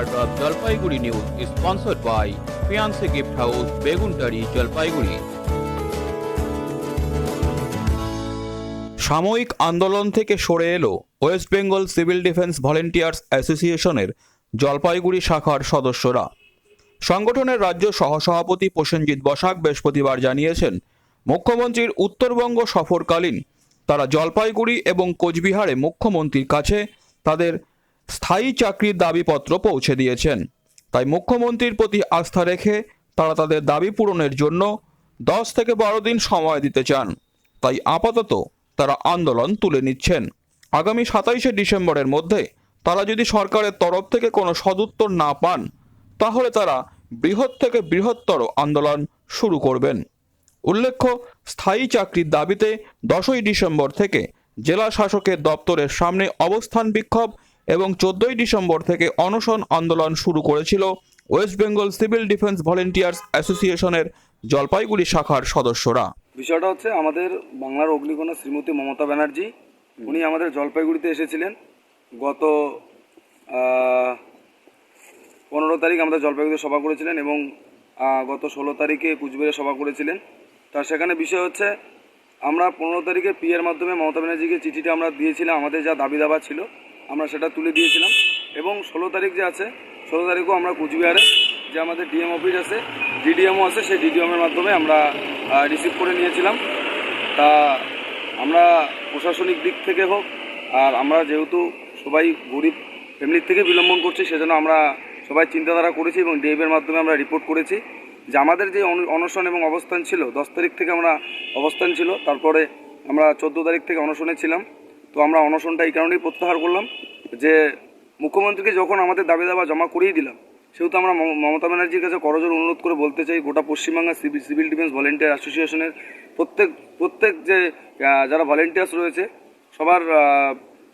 part of Jalpaiguri News is sponsored by Fiance Gift House, Beguntari, Jalpaiguri. সাময়িক আন্দোলন থেকে সরে এলো West Bengal civil defence volunteers অ্যাসোসিয়েশনের জলপাইগুড়ি শাখার সদস্যরা। সংগঠনের রাজ্য সহসভাপতি প্রসেনজিৎ বসাক বৃহস্পতিবার জানিয়েছেন, মুখ্যমন্ত্রীর উত্তরবঙ্গ সফরকালীন তারা জলপাইগুড়ি এবং কোচবিহারে মুখ্যমন্ত্রীর কাছে তাদের স্থায়ী চাকরির দাবিপত্র পৌঁছে দিয়েছেন। তাই মুখ্যমন্ত্রীর প্রতি আস্থা রেখে তারা তাদের দাবি পূরণের জন্য 10 থেকে 12 দিন সময় দিতে চান। তাই আপাতত তারা আন্দোলন তুলে নিচ্ছেন। আগামী 27শে ডিসেম্বরের মধ্যে তারা যদি সরকারের তরফ থেকে কোনো সদুত্তর না পান, তাহলে তারা বৃহৎ থেকে বৃহত্তর আন্দোলন শুরু করবেন। উল্লেখ্য, স্থায়ী চাকরির দাবিতে 10ই ডিসেম্বর থেকে জেলা শাসকের দপ্তরের সামনে অবস্থান বিক্ষোভ এবং 14ই ডিসেম্বর থেকে অনশন আন্দোলন শুরু করেছিল West Bengal civil defence volunteers অ্যাসোসিয়েশনের জলপাইগুড়ি শাখার সদস্যরা। বিষয়টা হচ্ছে, আমাদের বাংলার অগ্নিকন্যা শ্রীমতী মমতা ব্যানার্জি উনি আমাদের জলপাইগুড়িতে এসেছিলেন। গত 15 তারিখ আমাদের জলপাইগুড়িতে সভা করেছিলেন এবং গত 16 তারিখে কুচবিহারে সভা করেছিলেন। তার সেখানে বিষয় হচ্ছে, আমরা 15 তারিখে পিএর মাধ্যমে মমতা ব্যানার্জিকে চিঠিটা আমরা দিয়েছিলাম, আমাদের যা দাবি দাবা ছিল আমরা সেটা তুলে দিয়েছিলাম। এবং 16 তারিখ যে আছে, 16 তারিখও আমরা কুচবিহারে যে আমাদের ডিএম অফিস আছে, ডিডিএমও আছে, সেই ডিডিএমের মাধ্যমে আমরা রিসিভ করে নিয়েছিলাম। তা আমরা প্রশাসনিক দিক থেকে হোক, আর আমরা যেহেতু সবাই গরিব ফ্যামিলির থেকে বিলম্বন করছি, সেজন্য আমরা সবাই চিন্তাধারা করেছি এবং ডিএমের মাধ্যমে আমরা রিপোর্ট করেছি যে আমাদের যে অনশন এবং অবস্থান ছিল, 10 তারিখ থেকে আমরা অবস্থান ছিল, তারপরে আমরা 14 তারিখ থেকে অনশনে ছিলাম। তো আমরা অনশনটা এই কারণেই প্রত্যাহার করলাম যে মুখ্যমন্ত্রীকে যখন আমাদের দাবি দাবা জমা করিয়ে দিলাম, সেহেতু আমরা মমতা ব্যানার্জির কাছে করজোড়ে অনুরোধ করে বলতে চাই, গোটা পশ্চিমবাংলা সিভিল ডিফেন্স ভলেন্টিয়ার অ্যাসোসিয়েশনের প্রত্যেক যে যারা ভলেন্টিয়ার্স রয়েছে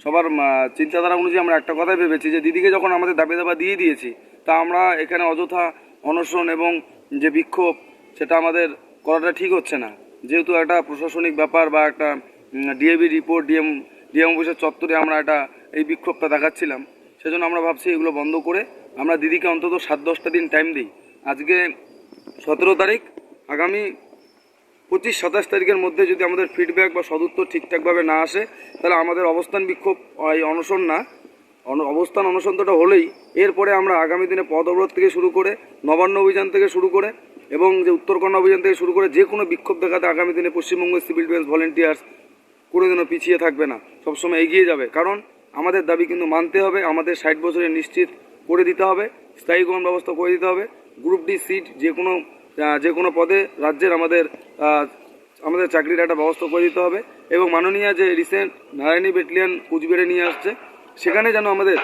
সবার চিন্তাধারা অনুযায়ী আমরা একটা কথাই ভেবেছি যে দিদিকে যখন আমাদের দাবি দাবা দিয়ে দিয়েছি, তা আমরা এখানে অযথা অনশন এবং যে বিক্ষোভ সেটা আমাদের করাটা ঠিক হচ্ছে না। যেহেতু একটা প্রশাসনিক ব্যাপার বা একটা ডিএবি রিপোর্ট ডিএম অফিসের চত্বরে আমরা এই বিক্ষোভটা দেখাচ্ছিলাম, সেজন্য আমরা ভাবছি এগুলো বন্ধ করে আমরা দিদিকে অন্তত 7-10টা দিন টাইম দিই। আজকে 17 তারিখ, আগামী 25-27 তারিখের মধ্যে যদি আমাদের ফিডব্যাক বা সদুত্তর ঠিকঠাকভাবে না আসে, তাহলে আমাদের অবস্থান বিক্ষোভ এই অনশন না, অবস্থান অনশনটা হলেই এরপরে আমরা আগামী দিনে পথ অবরোধ থেকে শুরু করে নবান্ন অভিযান থেকে শুরু করে এবং যে উত্তরকন্যা অভিযান থেকে শুরু করে যে কোনো বিক্ষোভ দেখাতে আগামী দিনে পশ্চিমবঙ্গের সিভিল ডিফেন্স ভলেন্টিয়ার্স কোনোদিনও পিছিয়ে থাকবে না, সবসময় এগিয়ে যাবে। কারণ আমাদের দাবি কিন্তু মানতে হবে, আমাদের 60 বছরের নিশ্চিত করে দিতে হবে, স্থায়ীকরণ ব্যবস্থা করে দিতে হবে, গ্রুপ ডি সিট যে কোনো পদে রাজ্যের আমাদের চাকরির একটা ব্যবস্থা করে দিতে হবে এবং মাননীয় যে রিসেন্ট নারায়ণী ব্যাটালিয়ন কুচবিহারে নিয়ে আসছে, সেখানে যেন আমাদের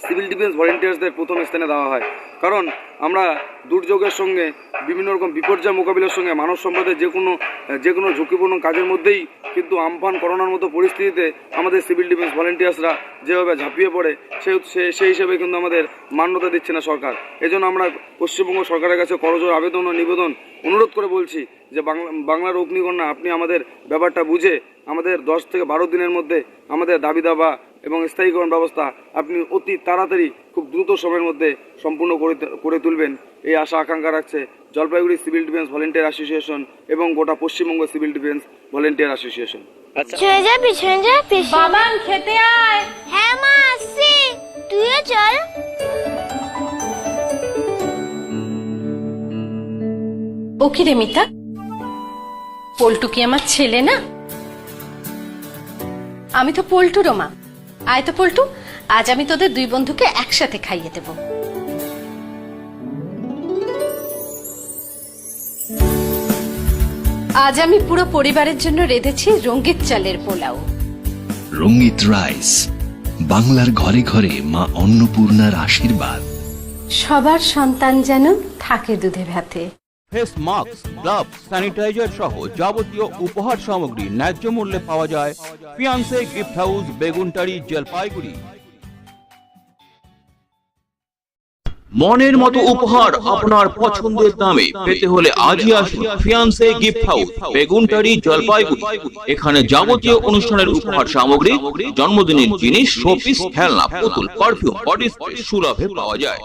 সিভিল ডিফেন্স ভলেন্টিয়ার্সদের প্রথম স্থানে দেওয়া হয়। কারণ আমরা দুর্যোগের সঙ্গে বিভিন্ন রকম বিপর্যয় মোকাবিলার সঙ্গে মানব সম্পদের যে কোনো ঝুঁকিপূর্ণ কাজের মধ্যেই কিন্তু আমফান করোনার মতো পরিস্থিতিতে আমাদের সিভিল ডিফেন্স ভলেন্টিয়ার্সরা যেভাবে ঝাঁপিয়ে পড়ে, সেই হিসেবে কিন্তু আমাদের মান্যতা দিচ্ছে না সরকার। এজন্য আমরা পশ্চিমবঙ্গ সরকারের কাছে করজোড়ে আবেদন ও নিবেদন অনুরোধ করে বলছি যে বাংলার অগ্নিকন্যা, আপনি আমাদের ব্যাপারটা বুঝে আমাদের 10 থেকে 12 দিনের মধ্যে আমাদের দাবি দাবা এবং স্থায়ীকরণ ব্যবস্থা আপনি অতি তাড়াতাড়ি খুব দ্রুত সময়ের মধ্যে সম্পূর্ণ করে তুলবেন, এই আশা আকাঙ্ক্ষা রাখছে Jalpaiguri civil defence volunteer association এবং গোটা Paschimbanga civil defence volunteer association. চলে যা, পিছনে যা, বাবান খেতে আয়। হ্যাঁ মা, আসছি, তুইও চল। ও কি রে মিতা, পল্টু কি আমার ছেলে না? আমি তো পল্টুরও মা। আয় তো পল্টু, আজ আমি তোদের দুই বন্ধুকে একসাথে খাইয়ে দেব। আজ আমি পুরো পরিবারের জন্য রেঁধেছি রঙ্গিত চালের পোলাও। রঙ্গিত রাইস, বাংলার ঘরে ঘরে মা অন্নপূর্ণার আশীর্বাদ। সবার সন্তান যেন থাকে দুধে ভাতে। ফেস মাস্ক, গ্লাভস, স্যানিটাইজার সহ যাবতীয় উপহার সামগ্রী ন্যায্য মূল্যে পাওয়া যায় fiancée gift house, Beguntari, Jalpaiguri. মনের মতো উপহার আপনার পছন্দের দামে পেতে হলে আজই আসুন fiancée gift house, Beguntari, Jalpaiguri. এখানে যাবতীয় অনুষ্ঠানের উপহার সামগ্রী, জন্মদিনের জিনিস, শোপিস, খেলনা, পুতুল, পারফিউম, বডি স্প্রে সুলভে পাওয়া যায়।